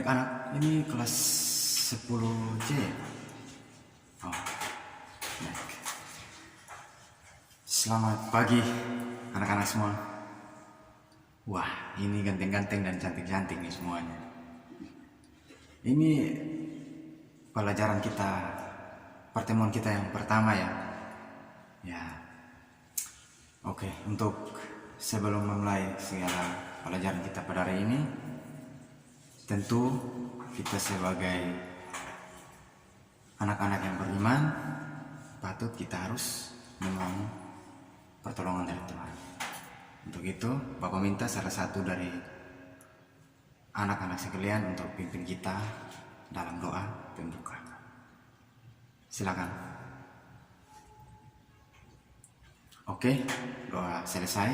Baik anak, ini kelas 10C ya? Oh, baik. Selamat pagi anak-anak semua. Wah, ini ganteng-ganteng dan cantik-cantik nih semuanya. Ini pelajaran kita, pertemuan kita yang pertama ya. Ya, oke. Untuk sebelum memulai segala pelajaran kita pada hari ini, tentu kita sebagai anak-anak yang beriman patut kita harus memohon pertolongan dari Tuhan. Untuk itu Bapak minta salah satu dari anak-anak sekalian untuk pimpin kita dalam doa pembuka. Silakan. Oke, doa selesai.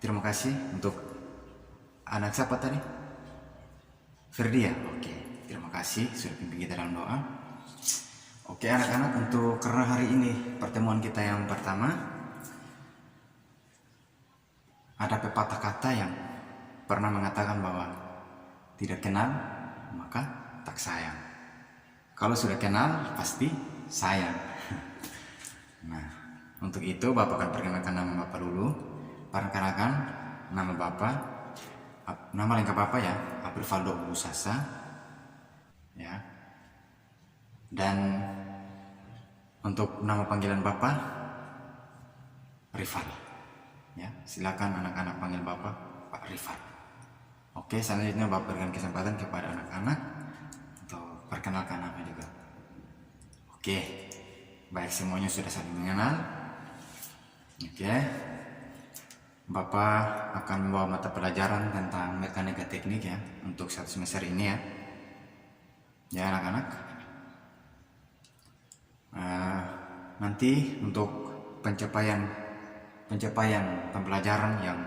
Terima kasih untuk anak siapa tadi? Ferdia. Oke, terima kasih sudah pimpin kita dalam doa. Oke anak-anak, untuk karena hari ini pertemuan kita yang pertama, ada pepatah kata yang pernah mengatakan bahwa tidak kenal maka tak sayang. Kalau sudah kenal pasti sayang. Nah, untuk itu Bapak akan perkenalkan nama Bapak dulu. Perkenalkan nama Bapak, nama lengkap Bapak ya, Aprilvaldo Busasa ya. Dan untuk nama panggilan Bapak Rival ya. Silakan anak-anak panggil Bapak Pak Rival. Oke, selanjutnya Bapak berikan kesempatan kepada anak-anak untuk perkenalkan nama juga. Oke, baik, semuanya sudah saling mengenal. Oke, Bapak akan membawa mata pelajaran tentang mekanika teknik ya untuk satu semester ini ya. Ya anak-anak, nanti untuk pencapaian pembelajaran yang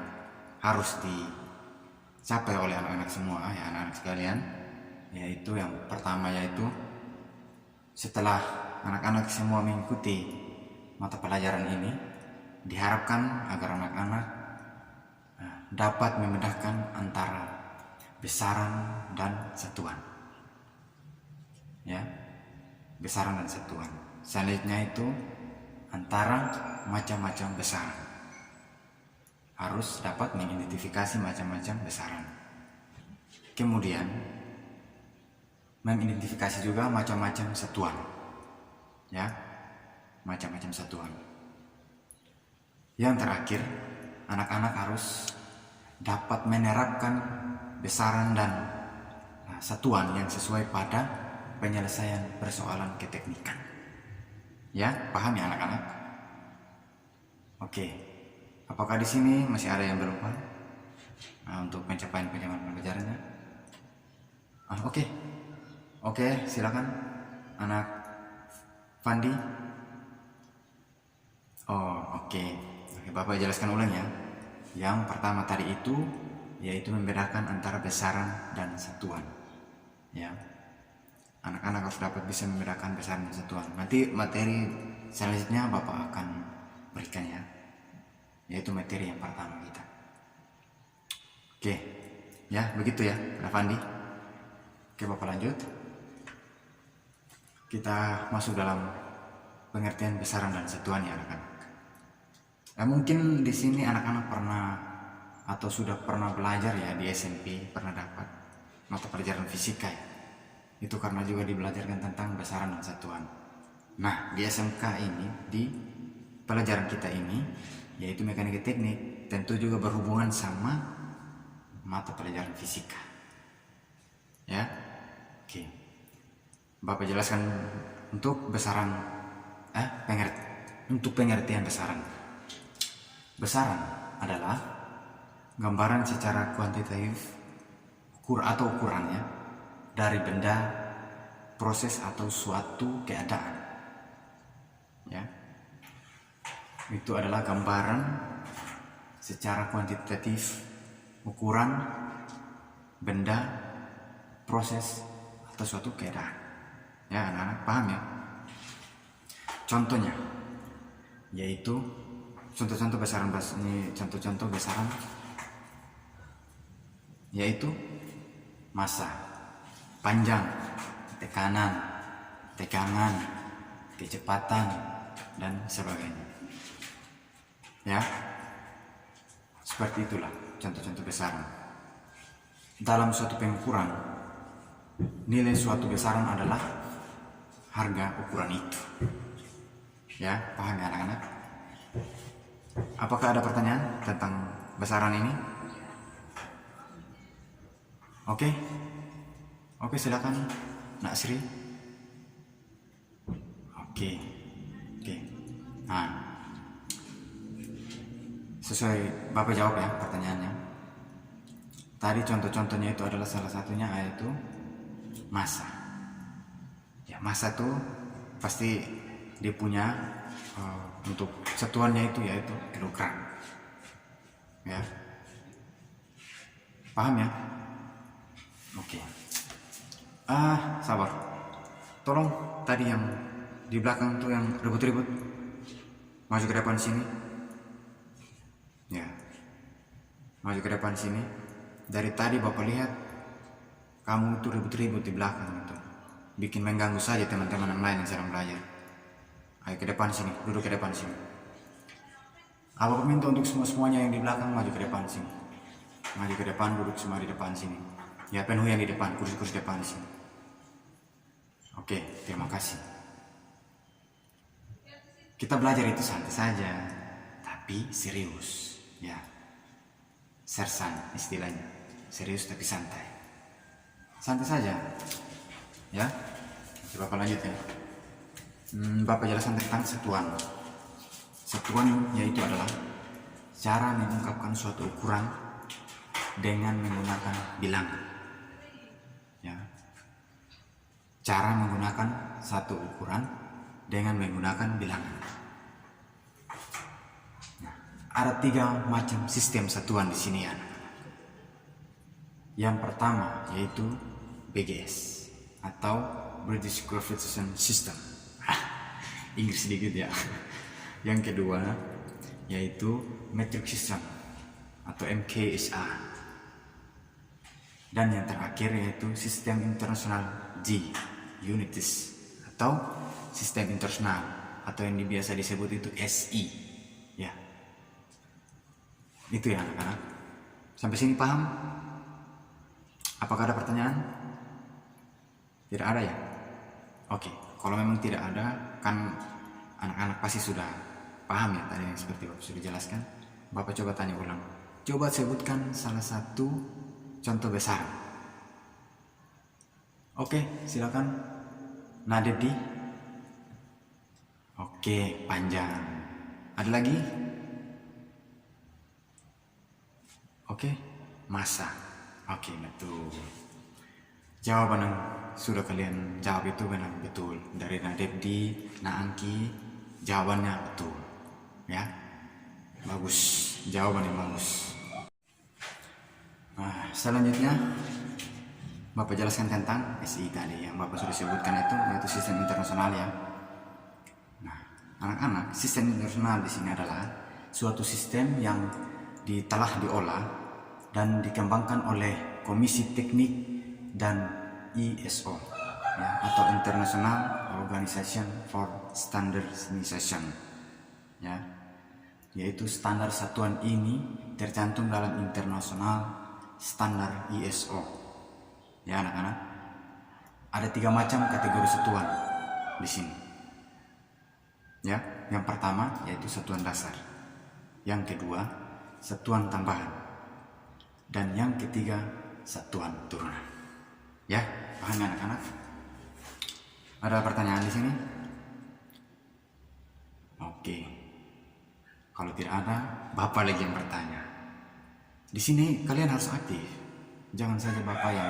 harus dicapai oleh anak-anak semua ya, anak-anak sekalian, yaitu yang pertama, yaitu setelah anak-anak semua mengikuti mata pelajaran ini, diharapkan agar anak-anak dapat membedakan antara besaran dan satuan ya, besaran dan satuan. Selanjutnya itu antara macam-macam besaran, harus dapat mengidentifikasi macam-macam besaran. Kemudian mengidentifikasi juga macam-macam satuan ya, macam-macam satuan. Yang terakhir, anak-anak harus dapat menerapkan besaran dan satuan yang sesuai pada penyelesaian persoalan keteknikan. Ya, paham ya anak-anak? Oke. Apakah di sini masih ada yang belum paham? Untuk pencapaian pelajarannya? Oke, silakan anak Fandi. Oke, Bapak jelaskan ulang ya. Yang pertama tadi itu yaitu membedakan antara besaran dan satuan. Ya. Anak-anak harus dapat bisa membedakan besaran dan satuan. Nanti materi selanjutnya Bapak akan berikan ya, yaitu materi yang pertama kita. Oke, ya begitu ya, Pak Fandi. Oke, Bapak lanjut. Kita masuk dalam pengertian besaran dan satuan ya anak-anak. Mungkin di sini anak-anak pernah atau sudah pernah belajar ya di SMP, pernah dapat mata pelajaran fisika ya. Itu karena juga dibelajarkan tentang besaran dan satuan. Nah, di SMK ini, di pelajaran kita ini, yaitu mekanika teknik, tentu juga berhubungan sama mata pelajaran fisika. Ya, oke. Bapak jelaskan untuk besaran, untuk pengertian besaran. Besaran adalah gambaran secara kuantitatif atau ukurannya dari benda, proses atau suatu keadaan ya. Itu adalah gambaran secara kuantitatif ukuran benda, proses atau suatu keadaan ya. Anak-anak paham ya? Contohnya yaitu contoh-contoh besaran ini, contoh-contoh besaran yaitu massa panjang, tekanan, tegangan, kecepatan, dan sebagainya. Ya, seperti itulah contoh-contoh besaran. Dalam suatu pengukuran, nilai suatu besaran adalah harga ukuran itu. Ya, paham ya anak-anak? Apakah ada pertanyaan tentang besaran ini? Oke, silakan Nak Sri. Oke. Nah, sesuai Bapak jawab ya pertanyaannya. Tadi contoh-contohnya itu adalah salah satunya yaitu massa. Ya, massa tuh pasti dia punya untuk satuannya itu yaitu kilogram. Ya, paham ya? Oke. Sabar. Tolong tadi yang di belakang tuh yang ribut-ribut maju ke depan sini. Ya, maju ke depan sini. Dari tadi Bapak lihat kamu itu ribut-ribut di belakang itu, bikin mengganggu saja teman-teman yang lain yang sedang belajar. Ayo ke depan sini, duduk ke depan sini. Bapak minta untuk semuanya yang di belakang maju ke depan sini. Maju ke depan, duduk semua di depan sini. Ya, penuh yang di depan, kursi-kursi depan sini. Oke, terima kasih. Kita belajar itu santai saja, tapi serius. Ya, sersan istilahnya, serius tapi santai. Santai saja. Ya, coba Bapak lanjut ya. Bapak jelaskan tentang satuan. Satuan yaitu adalah cara mengungkapkan suatu ukuran dengan menggunakan bilangan. Ya, cara menggunakan satu ukuran dengan menggunakan bilangan. Nah, ada 3 macam sistem satuan di sini ya. Yang pertama yaitu BGS atau British Gravitation System. Inggris sedikit ya. Yang kedua yaitu Metric System atau MKSA. Dan yang terakhir yaitu Sistem Internasional G, Unitis, atau Sistem Internasional atau yang biasa disebut itu SI. Ya, itu ya anak-anak. Sampai sini paham? Apakah ada pertanyaan? Tidak ada ya? Oke, kalau memang tidak ada, kan anak-anak pasti sudah paham ya tadi yang seperti Bapak sudah jelaskan. Bapak coba tanya ulang. Coba sebutkan salah satu contoh besar. Oke, silakan. Nadedi. Oke, panjang. Ada lagi? Oke, massa. Oke, betul. Jawaban yang sudah kalian jawab itu benar betul. Dari Nadedi, Naangki, jawabannya betul. Ya, bagus. Jawaban yang bagus. Nah, selanjutnya Bapak jelaskan tentang SI tadi yang Bapak sudah sebutkan itu yaitu sistem internasional ya. Nah, anak-anak, sistem internasional di sini adalah suatu sistem yang telah diolah dan dikembangkan oleh Komisi Teknik dan ISO ya, atau International Organization for Standardization ya, yaitu standar satuan ini tercantum dalam internasional standar ISO ya anak-anak. Ada 3 macam kategori satuan di sini ya. Yang pertama yaitu satuan dasar, yang kedua satuan tambahan, dan yang ketiga satuan turunan ya. Paham anak-anak? Ada pertanyaan di sini? Oke, kalau tidak ada, Bapak lagi yang bertanya. Di sini kalian harus aktif, jangan saja Bapak yang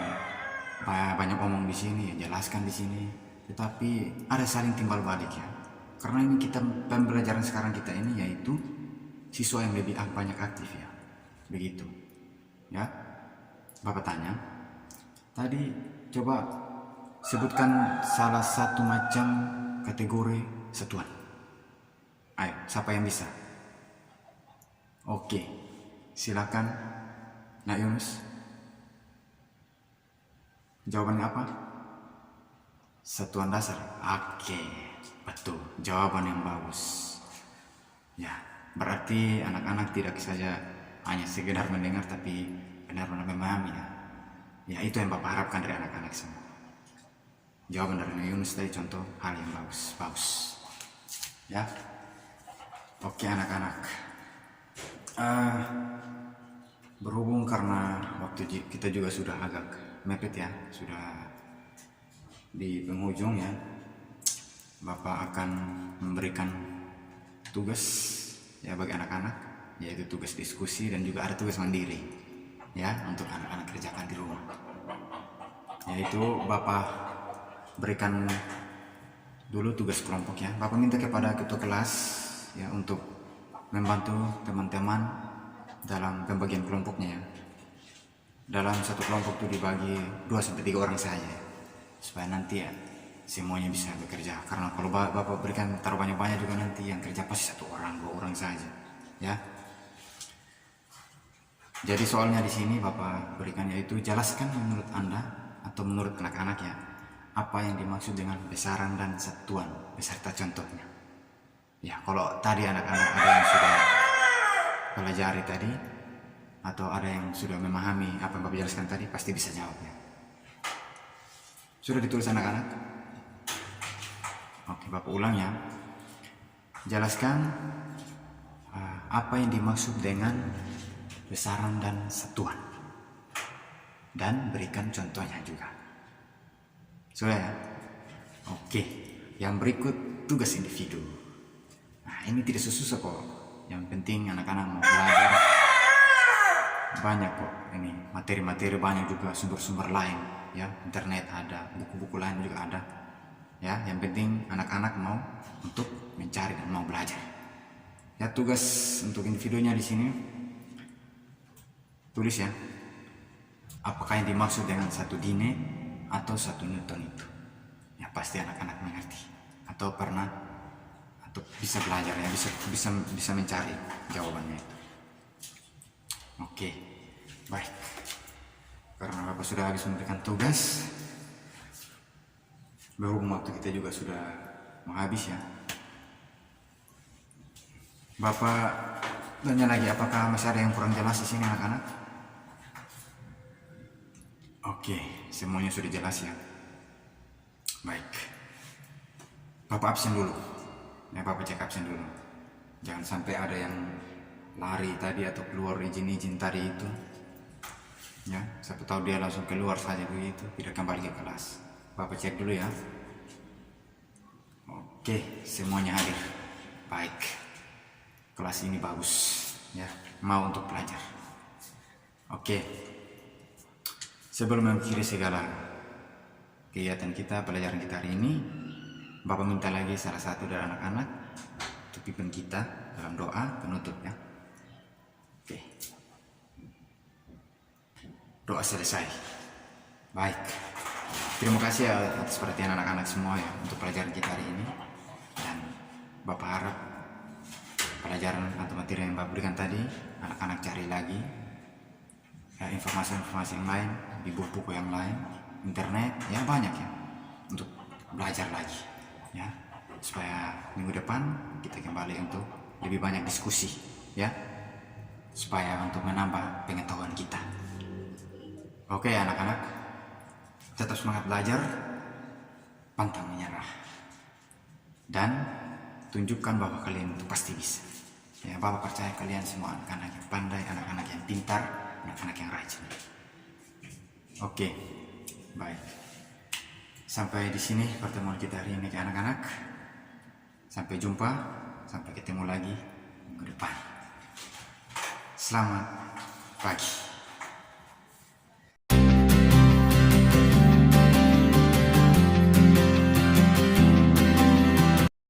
banyak omong di sini, jelaskan di sini, tetapi ada saling timbal balik ya. Karena ini kita pembelajaran sekarang kita ini yaitu siswa yang lebih banyak aktif ya, begitu ya. Bapak tanya tadi, coba sebutkan salah satu macam kategori satuan. Ayo, siapa yang bisa? Oke, silakan Nak Yunus. Jawabannya apa? Satuan dasar. Oke, betul. Jawaban yang bagus. Ya, berarti anak-anak tidak saja hanya sekedar mendengar tapi benar-benar memahami ya. Ya, itu yang Bapak harapkan dari anak-anak semua. Jawaban dari Yunus tadi contoh hal yang bagus, bagus. Ya. Oke anak-anak. Berhubung karena waktu kita juga sudah agak mepet ya, sudah di penghujung ya, Bapak akan memberikan tugas ya bagi anak-anak, yaitu tugas diskusi dan juga ada tugas mandiri ya untuk anak-anak kerjakan di rumah. Yaitu Bapak berikan dulu tugas kelompok ya. Bapak minta kepada ketua kelas ya untuk membantu teman-teman dalam pembagian kelompoknya ya. Dalam satu kelompok itu dibagi 2-3 orang saja supaya nanti ya semuanya bisa bekerja, karena kalau Bapak berikan taruh banyak-banyak juga nanti yang kerja pasti 1 orang 2 orang saja ya. Jadi soalnya di sini Bapak berikan yaitu jelaskan menurut Anda atau menurut anak-anak ya, apa yang dimaksud dengan besaran dan satuan beserta contohnya. Ya, kalau tadi anak-anak ada yang sudah pelajari tadi atau ada yang sudah memahami apa yang Bapak jelaskan tadi, pasti bisa jawab ya. Sudah ditulis anak-anak? Oke, Bapak ulang ya. Jelaskan apa yang dimaksud dengan besaran dan satuan, dan berikan contohnya juga. Sudah ya? Oke, yang berikut tugas individu. Nah, ini tidak susah kok. Yang penting anak-anak mau belajar. Banyak kok ini materi-materi, banyak juga sumber-sumber lain ya. Internet ada, buku-buku lain juga ada. Ya, yang penting anak-anak mau untuk mencari dan mau belajar. Ya, tugas untuk individunya di sini tulis ya. Apakah yang dimaksud dengan 1 dine atau 1 Newton itu? Ya, pasti anak-anak mengerti atau pernah atau bisa belajar ya, bisa mencari jawabannya itu. Oke, baik. Karena Bapak sudah habis memberikan tugas, berhubung waktu kita juga sudah mau habis ya, Bapak tanya lagi, apakah masih ada yang kurang jelas di sini anak-anak? Oke, semuanya sudah jelas ya. Baik, Bapak absen dulu. Ya, Bapak cek absen dulu. Jangan sampai ada yang lari tadi atau keluar izin-izin tadi itu. Ya, siapa tahu dia langsung keluar saja begitu, tidak kembali ke kelas. Bapak cek dulu ya. Oke, semuanya hadir. Baik. Kelas ini bagus ya, mau untuk belajar. Oke. Sebelum mengakhiri segala kegiatan kita, pelajaran kita hari ini, Bapak minta lagi salah satu dari anak-anak untuk pimpin kita dalam doa penutup ya. Oke. Doa selesai. Baik. Terima kasih atas perhatian anak-anak semua ya untuk pelajaran kita hari ini. Dan Bapak harap pelajaran atau materi yang Bapak berikan tadi, anak-anak cari lagi ya, informasi-informasi yang lain di buku-buku yang lain, internet ya, banyak ya, untuk belajar lagi ya, supaya minggu depan kita kembali untuk lebih banyak diskusi ya, supaya untuk menambah pengetahuan kita. Oke anak-anak, tetap semangat belajar, pantang menyerah, dan tunjukkan bahwa kalian itu pasti bisa ya. Bapak percaya kalian semua anak-anak yang pandai, anak-anak yang pintar, anak-anak yang rajin. Oke, baik. Sampai di sini pertemuan kita hari ini anak-anak. Sampai jumpa, sampai ketemu lagi minggu depan. Selamat pagi.